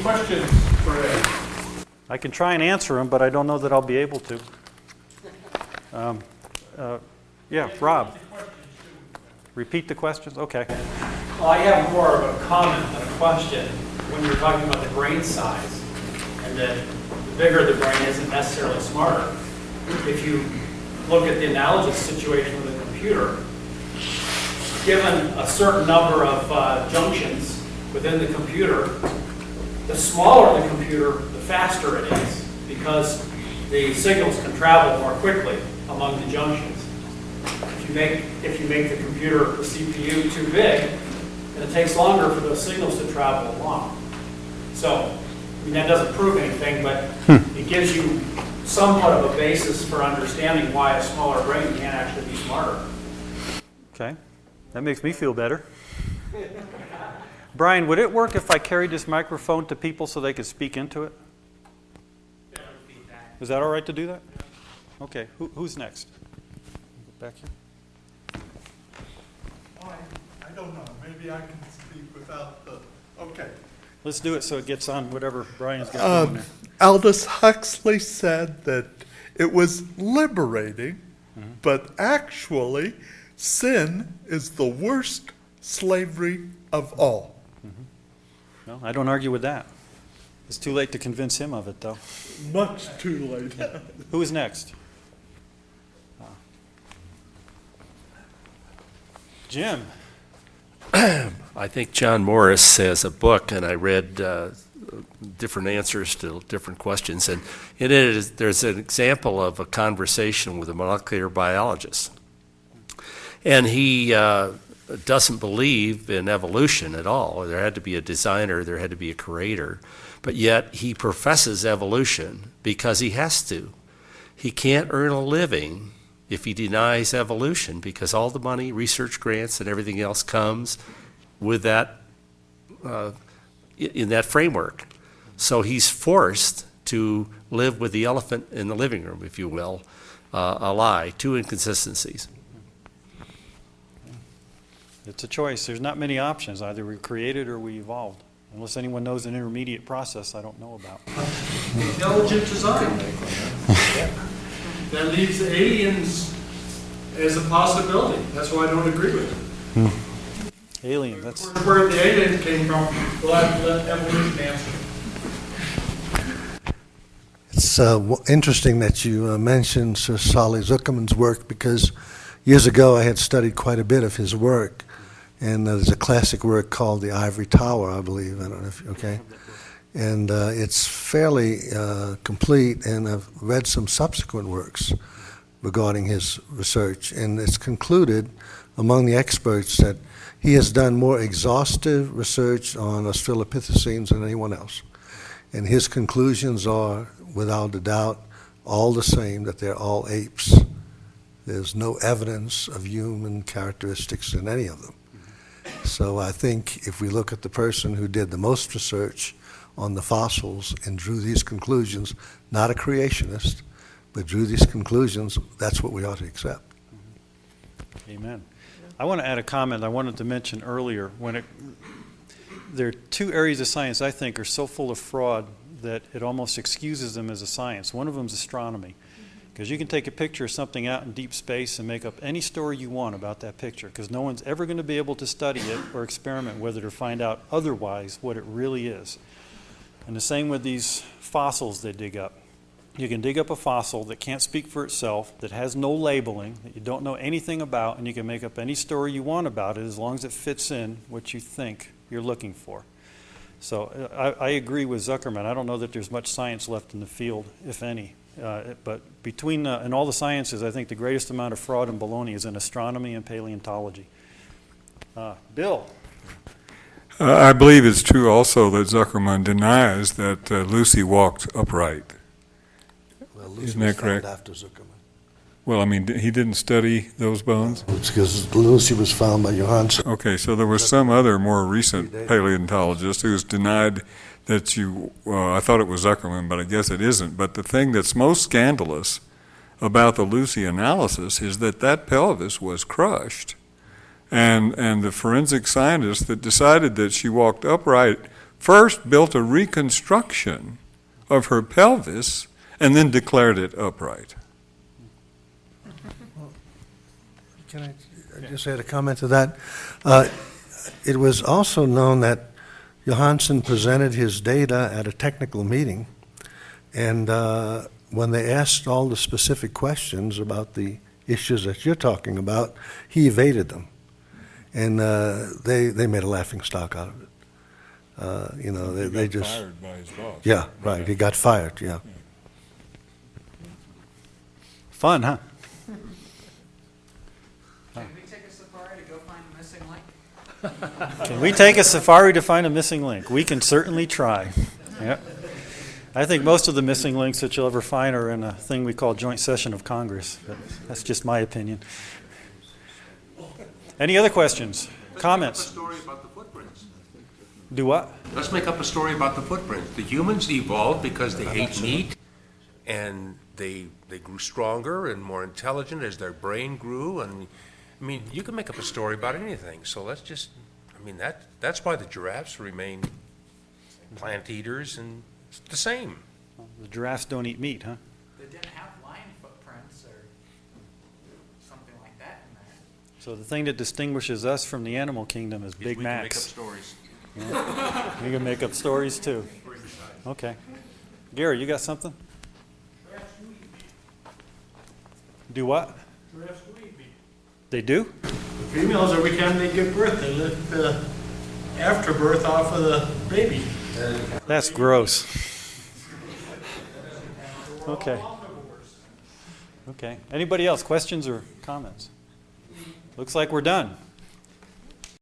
questions for Ed? I can try and answer them, but I don't know that I'll be able to. Yeah, Rob. Repeat the questions? Okay. Well, I have more of a comment than a question. When you're talking about the brain size, and that the bigger the brain isn't necessarily smarter. If you look at the analogous situation with a computer, given a certain number of junctions within the computer, the smaller the computer, the faster it is, because the signals can travel more quickly among the junctions. If you make the computer, the CPU, too big, then it takes longer for those signals to travel along. So, I mean, that doesn't prove anything, but it gives you somewhat of a basis for understanding why a smaller brain can't actually be smarter. Okay. That makes me feel better. Brian, would it work if I carried this microphone to people so they could speak into it? Yeah, feedback. Is that all right to do that? Okay. Who's next? Back here. I don't know. Maybe I can speak without the. Okay. Let's do it so it gets on whatever Brian's got going there. Aldous Huxley said that it was liberating, but actually, sin is the worst slavery of all. No, I don't argue with that. It's too late to convince him of it, though. Much too late. Who is next? Jim. I think John Morris has a book, and I read different answers to different questions. And in it, there's an example of a conversation with a molecular biologist. And he doesn't believe in evolution at all. There had to be a designer, there had to be a creator. But yet he professes evolution because he has to. He can't earn a living if he denies evolution, because all the money, research grants, and everything else comes with that, in that framework. So he's forced to live with the elephant in the living room, if you will, a lie, two inconsistencies. It's a choice. There's not many options. Either we created or we evolved. Unless anyone knows an intermediate process I don't know about. Intelligent design. That leaves the aliens as a possibility. That's why I don't agree with it. Alien, that's... Where the aliens came from, we'll have to let evolution answer. It's interesting that you mentioned Sir Solly Zuckerman's work, because years ago I had studied quite a bit of his work, and there's a classic work called The Ivory Tower, I believe. I don't know if okay. And it's fairly complete, and I've read some subsequent works regarding his research, and it's concluded among the experts that he has done more exhaustive research on Australopithecines than anyone else. And his conclusions are, without a doubt, all the same, that they're all apes. There's no evidence of human characteristics in any of them. So I think if we look at the person who did the most research on the fossils and drew these conclusions, not a creationist, but drew these conclusions, that's what we ought to accept. Amen. I want to add a comment I wanted to mention earlier. There are two areas of science I think are so full of fraud that it almost excuses them as a science. One of them is astronomy, because you can take a picture of something out in deep space and make up any story you want about that picture, because no one's ever going to be able to study it or experiment with it or find out otherwise what it really is. And the same with these fossils they dig up. You can dig up a fossil that can't speak for itself, that has no labeling, that you don't know anything about, and you can make up any story you want about it as long as it fits in what you think you're looking for. So I agree with Zuckerman. I don't know that there's much science left in the field, if any. But between in all the sciences, I think the greatest amount of fraud and baloney is in astronomy and paleontology. Bill. I believe it's true also that Zuckerman denies that Lucy walked upright. Well, Lucy Isn't that was correct? found after Zuckerman. Well, I mean, he didn't study those bones? It's because Lucy was found by Johansen. Okay, so there was some other more recent paleontologist who's denied that I thought it was Zuckerman, but I guess it isn't. But the thing that's most scandalous about the Lucy analysis is that pelvis was crushed. And the forensic scientist that decided that she walked upright first built a reconstruction of her pelvis and then declared it upright. Can I just add a comment to that? It was also known that Johansen presented his data at a technical meeting, and when they asked all the specific questions about the issues that you're talking about, he evaded them. And they made a laughing stock out of it. They He got just... fired by his boss. Yeah, right, he got fired, yeah. Fun, huh? Can we take a safari to go find a missing link? Can we take a safari to find a missing link? We can certainly try. Yep. I think most of the missing links that you'll ever find are in a thing we call joint session of Congress. But that's just my opinion. Any other questions? Comments? Let's make up a story about the footprints. Do what? Let's make up a story about the footprints. The humans evolved because they ate meat, and they grew stronger and more intelligent as their brain grew. And I mean, you can make up a story about anything. So let's just, I mean, that's why the giraffes remain plant eaters and it's the same. The giraffes don't eat meat, huh? They didn't have lion footprints or something like that in there. So the thing that distinguishes us from the animal kingdom is Big We can make up Macs. stories. We can make up stories too. Okay. Gary, you got something? Do what? Giraffes do eat meat. They do? The females, every time they give birth, they let the afterbirth off of the baby. That's gross. Okay. Okay. Anybody else? Questions or comments? Looks like we're done.